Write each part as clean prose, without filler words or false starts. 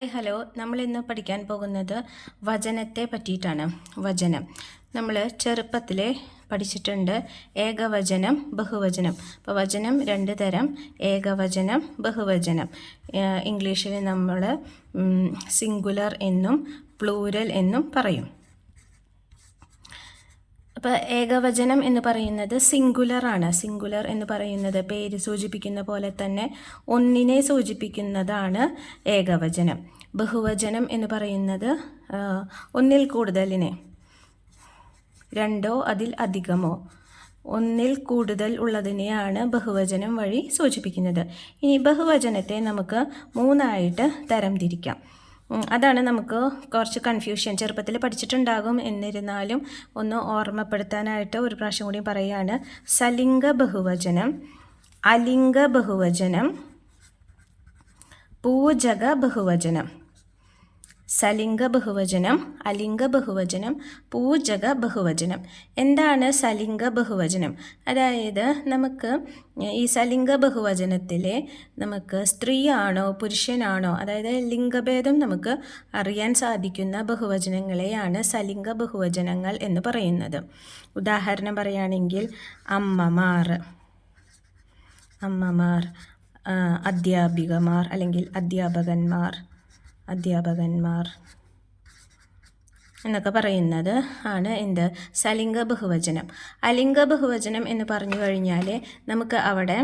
Hello, നമ്മൾ ഇന്ന് പഠിക്കാൻ പോകുന്നത് വചനത്തെ പറ്റിയിട്ടാണ്. വചനം നമ്മൾ ചെറുപ്പത്തിലെ പഠിച്ചിട്ടുണ്ട്. ഏകവചനം, ബഹുവചനം. അപ്പോൾ വചനം രണ്ട് തരം: ഏകവചനം, ബഹുവചനം. ഇംഗ്ലീഷിൽ നമ്മൾ സിംഗുലർ എന്നും പ്ലൂരൽ എന്നും പറയും. അപ്പോൾ ഏകവചനം എന്ന് പറയുന്നത് സിംഗുലറാണ്. സിംഗുലർ എന്ന് പറയുന്നത് പേര് സൂചിപ്പിക്കുന്ന പോലെ തന്നെ ഒന്നിനെ സൂചിപ്പിക്കുന്നതാണ് ഏകവചനം. ബഹുവചനം എന്ന് പറയുന്നത് ഒന്നിൽ കൂടുതലിനെ, രണ്ടോ അതിൽ അധികമോ ഒന്നിൽ കൂടുതൽ ഉള്ളതിനെയാണ് ബഹുവചനം വഴി സൂചിപ്പിക്കുന്നത്. ഇനി ബഹുവചനത്തെ നമുക്ക് മൂന്നായിട്ട് തരംതിരിക്കാം. അതാണ് നമുക്ക് കുറച്ച് കൺഫ്യൂഷൻ. ചെറുപ്പത്തിൽ പഠിച്ചിട്ടുണ്ടാകും, എന്നിരുന്നാലും ഒന്ന് ഓർമ്മപ്പെടുത്താനായിട്ട് ഒരു പ്രാവശ്യം കൂടി പറയുകയാണ്. സലിംഗ ബഹുവചനം, അലിംഗ ബഹുവചനം, പൂജക ബഹുവചനം. സലിംഗ ബഹുവചനം, അലിംഗ ബഹുവചനം, പൂജക ബഹുവചനം. എന്താണ് സലിംഗ ബഹുവചനം? അതായത് നമുക്ക് ഈ സലിംഗ ബഹുവചനത്തിലെ നമുക്ക് സ്ത്രീയാണോ പുരുഷനാണോ, അതായത് ലിംഗഭേദം നമുക്ക് അറിയാൻ സാധിക്കുന്ന ബഹുവചനങ്ങളെയാണ് സലിംഗ ബഹുവചനങ്ങൾ എന്ന് പറയുന്നത്. ഉദാഹരണം പറയുകയാണെങ്കിൽ അമ്മമാർ, അധ്യാപികമാർ അല്ലെങ്കിൽ അധ്യാപകന്മാർ എന്നൊക്കെ പറയുന്നത് ആണ് എന്ത്? സലിംഗ ബഹുവചനം. അലിംഗ ബഹുവചനം എന്ന് പറഞ്ഞു കഴിഞ്ഞാൽ നമുക്ക് അവിടെ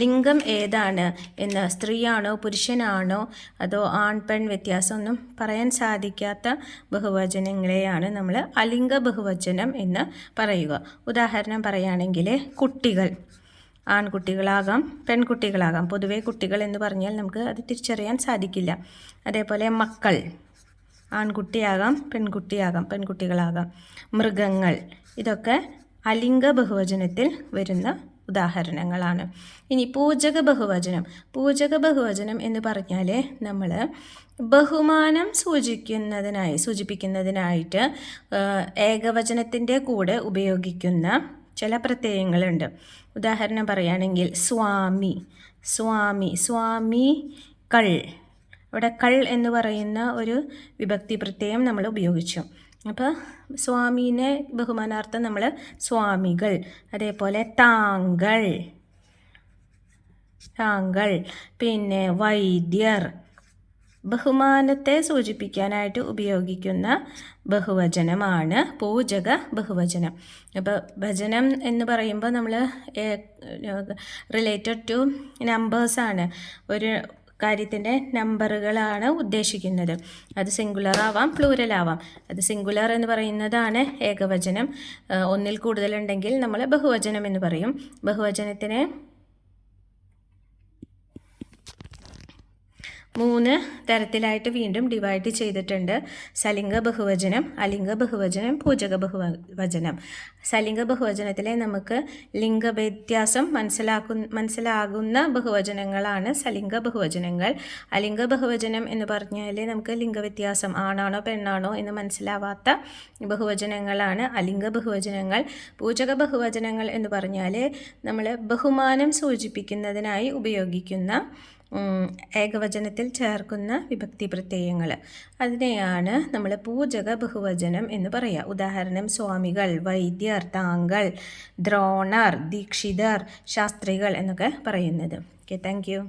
ലിംഗം ഏതാണ് എന്ന്, സ്ത്രീയാണോ പുരുഷനാണോ അതോ ആൺ പെൺ വ്യത്യാസമൊന്നും പറയാൻ സാധിക്കാത്ത ബഹുവചനങ്ങളെയാണ് നമ്മൾ അലിംഗ ബഹുവചനം എന്ന് പറയുക. ഉദാഹരണം പറയുകയാണെങ്കിൽ കുട്ടികൾ, ആൺകുട്ടികളാകാം പെൺകുട്ടികളാകാം. പൊതുവേ കുട്ടികൾ എന്ന് പറഞ്ഞാൽ നമുക്ക് അത് തിരിച്ചറിയാൻ സാധിക്കില്ല. അതേപോലെ മക്കൾ, ആൺകുട്ടിയാകാം പെൺകുട്ടികളാകാം. മൃഗങ്ങൾ, ഇതൊക്കെ അലിംഗ ബഹുവചനത്തിൽ വരുന്ന ഉദാഹരണങ്ങളാണ്. ഇനി പൂജക ബഹുവചനം. പൂജക ബഹുവചനം എന്ന് പറഞ്ഞാൽ നമ്മൾ ബഹുമാനം സൂചിപ്പിക്കുന്നതിനായിട്ട് ഏകവചനത്തിൻ്റെ കൂടെ ഉപയോഗിക്കുന്ന ചില പ്രത്യയങ്ങളുണ്ട്. ഉദാഹരണം പറയുകയാണെങ്കിൽ സ്വാമികൾ. ഇവിടെ കൾ എന്ന് പറയുന്ന ഒരു വിഭക്തി പ്രത്യയം നമ്മൾ ഉപയോഗിച്ചു. അപ്പോൾ സ്വാമീനെ ബഹുമാനാർത്ഥം നമ്മൾ സ്വാമികൾ. അതേപോലെ താങ്കൾ, പിന്നെ വൈദ്യർ. ബഹുമാനത്തെ സൂചിപ്പിക്കാനായിട്ട് ഉപയോഗിക്കുന്ന ബഹുവചനമാണ് പൂജക ബഹുവചനം. അപ്പോൾ വചനം എന്ന് പറയുമ്പോൾ നമ്മൾ റിലേറ്റഡ് ടു നമ്പേഴ്സാണ്. ഒരു കാര്യത്തിൻ്റെ നമ്പറുകളാണ് ഉദ്ദേശിക്കുന്നത്. അത് സിംഗുലർ ആവാം, പ്ലൂരൽ ആവാം. അത് സിംഗുലർ എന്ന് പറയുന്നതാണ് ഏകവചനം. ഒന്നിൽ കൂടുതലുണ്ടെങ്കിൽ നമ്മൾ ബഹുവചനം എന്ന് പറയും. ബഹുവചനത്തിനെ 3 തരത്തിലായിട്ട് വീണ്ടും ഡിവൈഡ് ചെയ്തിട്ടുണ്ട്. സലിംഗ ബഹുവചനം, അലിംഗ ബഹുവചനം, പൂജക ബഹുവചനം. സലിംഗ ബഹുവചനത്തിലെ നമുക്ക് ലിംഗവ്യത്യാസം മനസ്സിലാകുന്ന ബഹുവചനങ്ങളാണ് സലിംഗ ബഹുവചനങ്ങൾ. അലിംഗ ബഹുവചനം എന്ന് പറഞ്ഞാൽ നമുക്ക് ലിംഗവ്യത്യാസം, ആണാണോ പെണ്ണാണോ എന്ന് മനസ്സിലാവാത്ത ബഹുവചനങ്ങളാണ് അലിംഗ ബഹുവചനങ്ങൾ. പൂജക ബഹുവചനങ്ങൾ എന്ന് പറഞ്ഞാൽ നമ്മൾ ബഹുമാനം സൂചിപ്പിക്കുന്നതിനായി ഉപയോഗിക്കുന്ന ഏകവചനത്തിൽ ചേർക്കുന്ന വിഭക്തി പ്രത്യയങ്ങൾ, അതിനെയാണ് നമ്മൾ പൂജക ബഹുവചനം എന്ന് പറയുക. ഉദാഹരണം സ്വാമികൾ, വൈദ്യർ, താങ്കൾ, ദ്രോണർ, ദീക്ഷിതർ, ശാസ്ത്രികൾ എന്നൊക്കെ പറയുന്നത്. Okay, thank you.